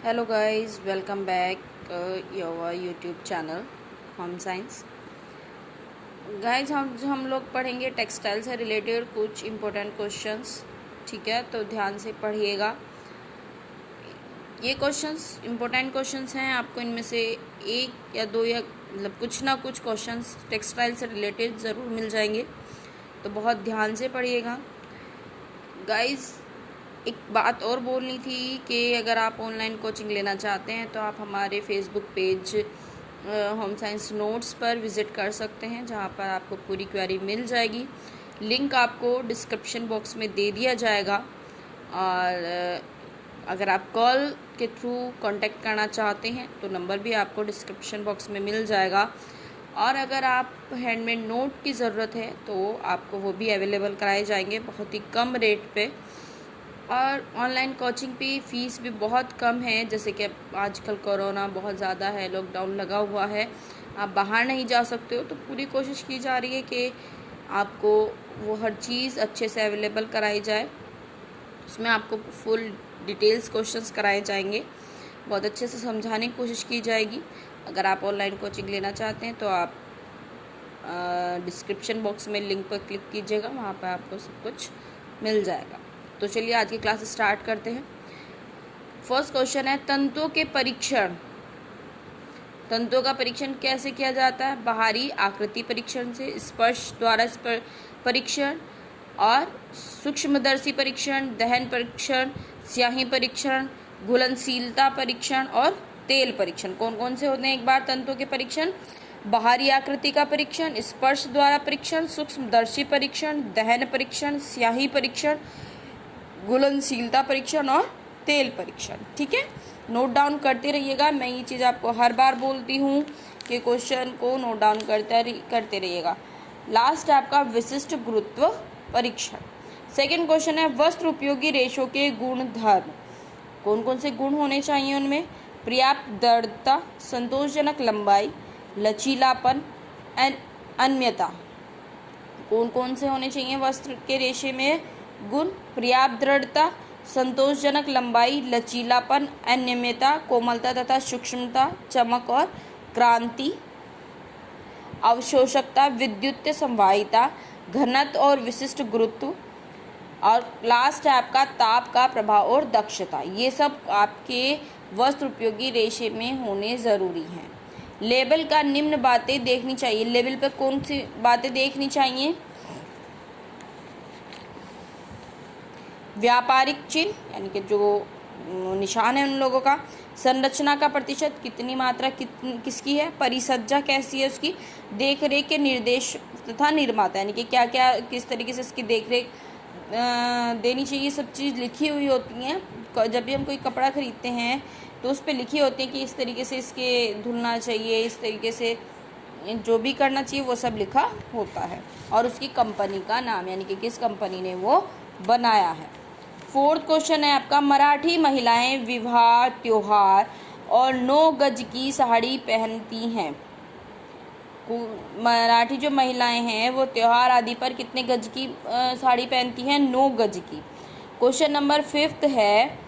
Hello guys, welcome back your YouTube channel home science. Guys, हम लोग पढ़ेंगे textile से रिलेटेड कुछ इम्पोर्टेंट क्वेश्चंस। ठीक है, तो ध्यान से पढ़िएगा। ये क्वेश्चंस इम्पोर्टेंट क्वेश्चंस हैं। आपको इनमें से एक या दो या मतलब कुछ ना कुछ क्वेश्चंस टेक्सटाइल से रिलेटेड ज़रूर मिल जाएंगे, तो बहुत ध्यान से पढ़िएगा गाइस। एक बात और बोलनी थी कि अगर आप ऑनलाइन कोचिंग लेना चाहते हैं तो आप हमारे Facebook page home science notes पर विज़िट कर सकते हैं, जहां पर आपको पूरी क्वेरी मिल जाएगी। लिंक आपको डिस्क्रिप्शन बॉक्स में दे दिया जाएगा। और अगर आप कॉल के थ्रू कांटेक्ट करना चाहते हैं तो नंबर भी आपको डिस्क्रिप्शन बॉक्स में मिल जाएगा। और अगर आप हैंडमेड नोट की ज़रूरत है तो आपको वो भी अवेलेबल कराए जाएंगे बहुत ही कम रेट पे। और ऑनलाइन कोचिंग पे फ़ीस भी बहुत कम है, जैसे कि आजकल कोरोना बहुत ज़्यादा है, लॉकडाउन लगा हुआ है, आप बाहर नहीं जा सकते हो, तो पूरी कोशिश की जा रही है कि आपको वो हर चीज़ अच्छे से अवेलेबल कराई जाए। उसमें आपको फुल डिटेल्स क्वेश्चंस कराए जाएंगे, बहुत अच्छे से समझाने की कोशिश की जाएगी। अगर आप ऑनलाइन कोचिंग लेना चाहते हैं तो आप डिस्क्रिप्शन बॉक्स में लिंक पर क्लिक कीजिएगा, वहाँ पर आपको सब कुछ मिल जाएगा। तो चलिए आज की क्लास स्टार्ट करते हैं। फर्स्ट क्वेश्चन है, तंतुओं के परीक्षण। तंतुओं का परीक्षण कैसे किया जाता है? बाहरी आकृति परीक्षण से, स्पर्श द्वारा परीक्षण और सूक्ष्मदर्शी परीक्षण, दहन परीक्षण, स्याही परीक्षण, घुलनशीलता परीक्षण और तेल परीक्षण। कौन कौन से होते हैं एक बार तंतुओं के परीक्षण? बाहरी आकृति का परीक्षण, स्पर्श द्वारा परीक्षण, सूक्ष्मदर्शी परीक्षण, दहन परीक्षण, स्याही परीक्षण, घुलनशीलता परीक्षण और तेल परीक्षण। ठीक है, नोट डाउन करते रहिएगा। मैं ये चीज़ आपको हर बार बोलती हूँ कि क्वेश्चन को नोट डाउन करते रहिएगा। लास्ट आपका विशिष्ट गुरुत्व परीक्षण। सेकंड क्वेश्चन है, वस्त्र उपयोगी रेशों के गुण धर्म। कौन कौन से गुण होने चाहिए उनमें? पर्याप्त दृढ़ता, संतोषजनक लंबाई, लचीलापन, अनम्यता। कौन कौन से होने चाहिए वस्त्र के रेशे में गुण? पर्याप्त दृढ़ता, संतोषजनक लंबाई, लचीलापन, अनियमितता, कोमलता तथा सूक्ष्मता, चमक और क्रांति, अवशोषकता, विद्युत संवाहिता, घनत्व और विशिष्ट गुरुत्व, और लास्ट है आपका ताप का प्रभाव और दक्षता। ये सब आपके वस्त्र उपयोगी रेशे में होने ज़रूरी हैं। लेबल का निम्न बातें देखनी चाहिए। लेबल पर कौन सी बातें देखनी चाहिए? व्यापारिक चिन्ह यानी कि जो निशान है उन लोगों का, संरचना का प्रतिशत, कितनी मात्रा किसकी है, परिसज्जा कैसी है उसकी, देख रेख के निर्देश तथा निर्माता यानी कि क्या क्या किस तरीके से इसकी देख रेख देनी चाहिए, सब चीज़ लिखी हुई होती हैं। जब भी हम कोई कपड़ा खरीदते हैं तो उस पर लिखी होती है कि इस तरीके से इसके धुलना चाहिए, इस तरीके से जो भी करना चाहिए वो सब लिखा होता है, और उसकी कंपनी का नाम यानी कि किस कंपनी ने वो बनाया है। फोर्थ क्वेश्चन है आपका, मराठी महिलाएं विवाह, त्योहार और 9 गज की साड़ी पहनती हैं। मराठी जो महिलाएं हैं वो त्योहार आदि पर कितने गज की साड़ी पहनती हैं? 9 गज की। क्वेश्चन नंबर 5 है,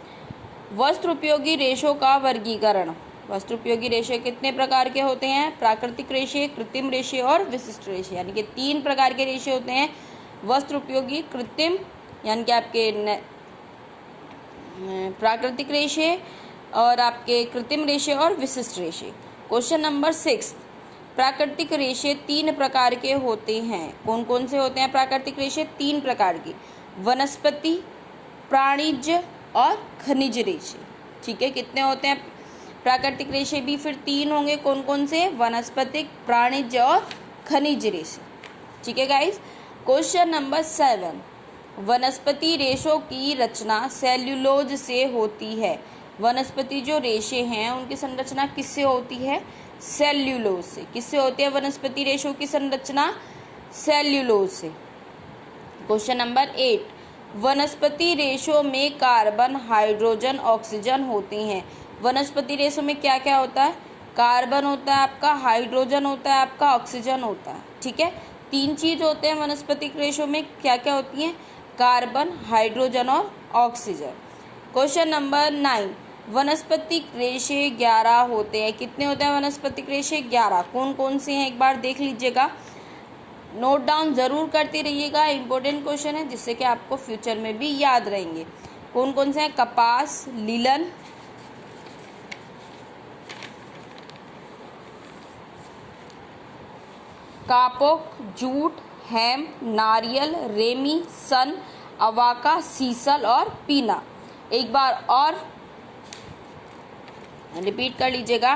वस्त्र उपयोगी रेशों का वर्गीकरण। वस्त्र उपयोगी रेशे कितने प्रकार के होते हैं? प्राकृतिक रेशे, कृत्रिम रेशे और विशिष्ट रेशे, यानी कि 3 प्रकार के रेशे होते हैं वस्त्र उपयोगी। कृत्रिम यानी कि आपके प्राकृतिक रेशे, और आपके कृत्रिम रेशे और विशिष्ट रेशे। क्वेश्चन नंबर 6, प्राकृतिक रेशे 3 प्रकार के होते हैं। कौन कौन से होते हैं प्राकृतिक रेशे? 3 प्रकार के, वनस्पति, प्राणिज और खनिज रेशे। ठीक है, कितने होते हैं प्राकृतिक रेशे? भी फिर 3 होंगे। कौन कौन से? वनस्पतिक, प्राणिज और खनिज रेशे। ठीक है गाइस। क्वेश्चन नंबर 7, वनस्पति रेशों की रचना सेल्यूलोज से होती है। वनस्पति जो रेशे हैं उनकी संरचना किससे होती है? सेल्यूलोज से। किससे होती है वनस्पति रेशों की संरचना? सेल्यूलोज से। क्वेश्चन नंबर 8, वनस्पति रेशों में कार्बन, हाइड्रोजन, ऑक्सीजन होते हैं। वनस्पति रेशों में क्या क्या होता है? कार्बन होता है आपका, हाइड्रोजन होता है आपका, ऑक्सीजन होता है। ठीक है, 3 चीज होते हैं वनस्पतिक रेशों में। क्या क्या होती हैं? कार्बन, हाइड्रोजन और ऑक्सीजन। क्वेश्चन नंबर 9, वनस्पतिक रेशे 11 होते हैं। कितने होते हैं वनस्पतिक रेशे? 11। कौन कौन से हैं एक बार देख लीजिएगा, नोट डाउन ज़रूर करते रहिएगा, इंपॉर्टेंट क्वेश्चन है जिससे कि आपको फ्यूचर में भी याद रहेंगे। कौन कौन से हैं? कपास, लीलन, कापोक, जूट, हेम्प, नारियल, रेमी, सन, अवाका, सीसल और पीना। एक बार और रिपीट कर लीजिएगा,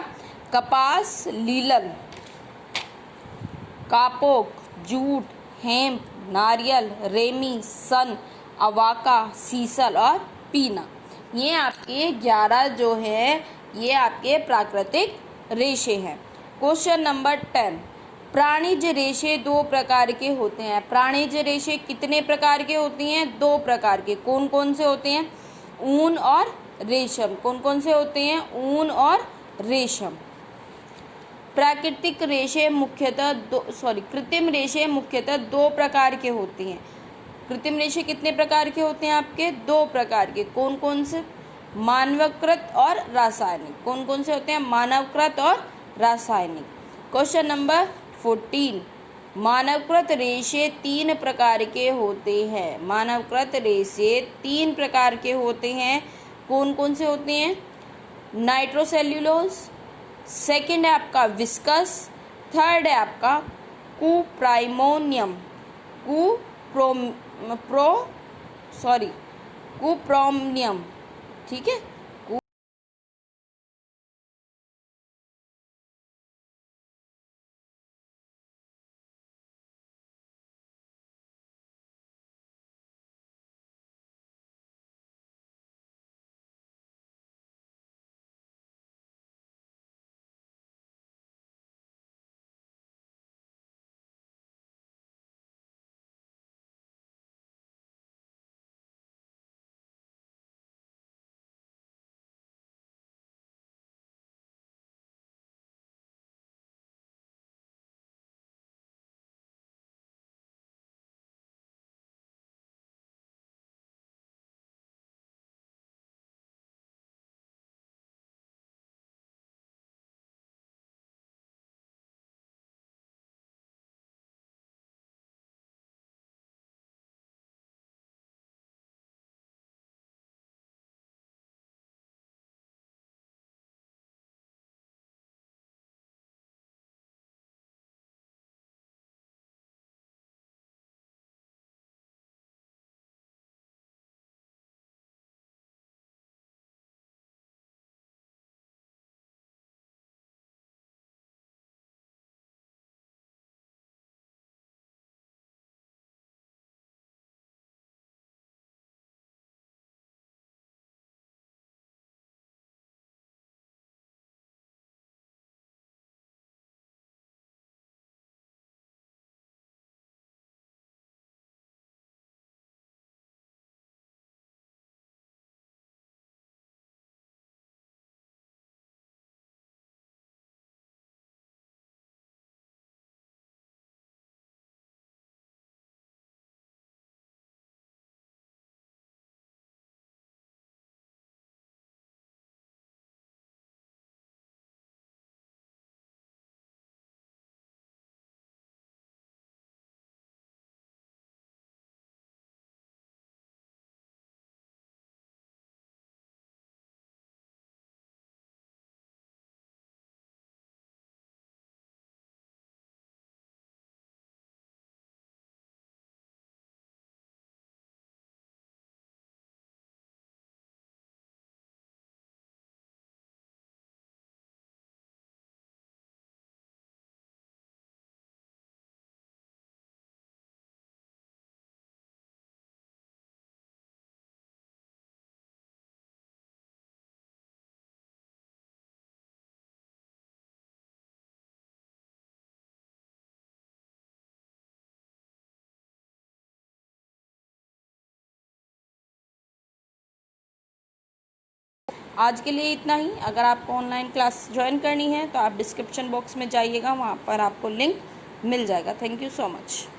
कपास, लीलन, कापोक, जूट, हेम्प, नारियल, रेमी, सन, अवाका, सीसल और पीना। ये आपके 11 जो है ये आपके प्राकृतिक रेशे हैं। क्वेश्चन नंबर 10, प्राणिज रेशे 2 प्रकार के होते हैं। प्राणिज रेशे कितने प्रकार के होती हैं? 2 प्रकार के। कौन कौन से होते हैं? ऊन और रेशम। कौन कौन से होते हैं? ऊन और रेशम। प्राकृतिक रेशे मुख्यतः कृत्रिम रेशे मुख्यतः 2 प्रकार के होती हैं। कृत्रिम रेशे कितने प्रकार के होते हैं आपके? 2 प्रकार के। कौन कौन से? मानवकृत और रासायनिक। कौन कौन से होते हैं? मानवकृत और रासायनिक। क्वेश्चन नंबर 14, मानवकृत रेशे 3 प्रकार के होते हैं। मानवकृत रेशे 3 प्रकार के होते हैं। कौन कौन से होते हैं? नाइट्रोसेल्यूलोज, सेकंड है आपका विस्कस, थर्ड है आपका कुप्राइमोनियम, कुप्रोमियम। ठीक है, आज के लिए इतना ही। अगर आपको ऑनलाइन क्लास ज्वाइन करनी है तो आप डिस्क्रिप्शन बॉक्स में जाइएगा, वहाँ पर आपको लिंक मिल जाएगा। Thank you so much.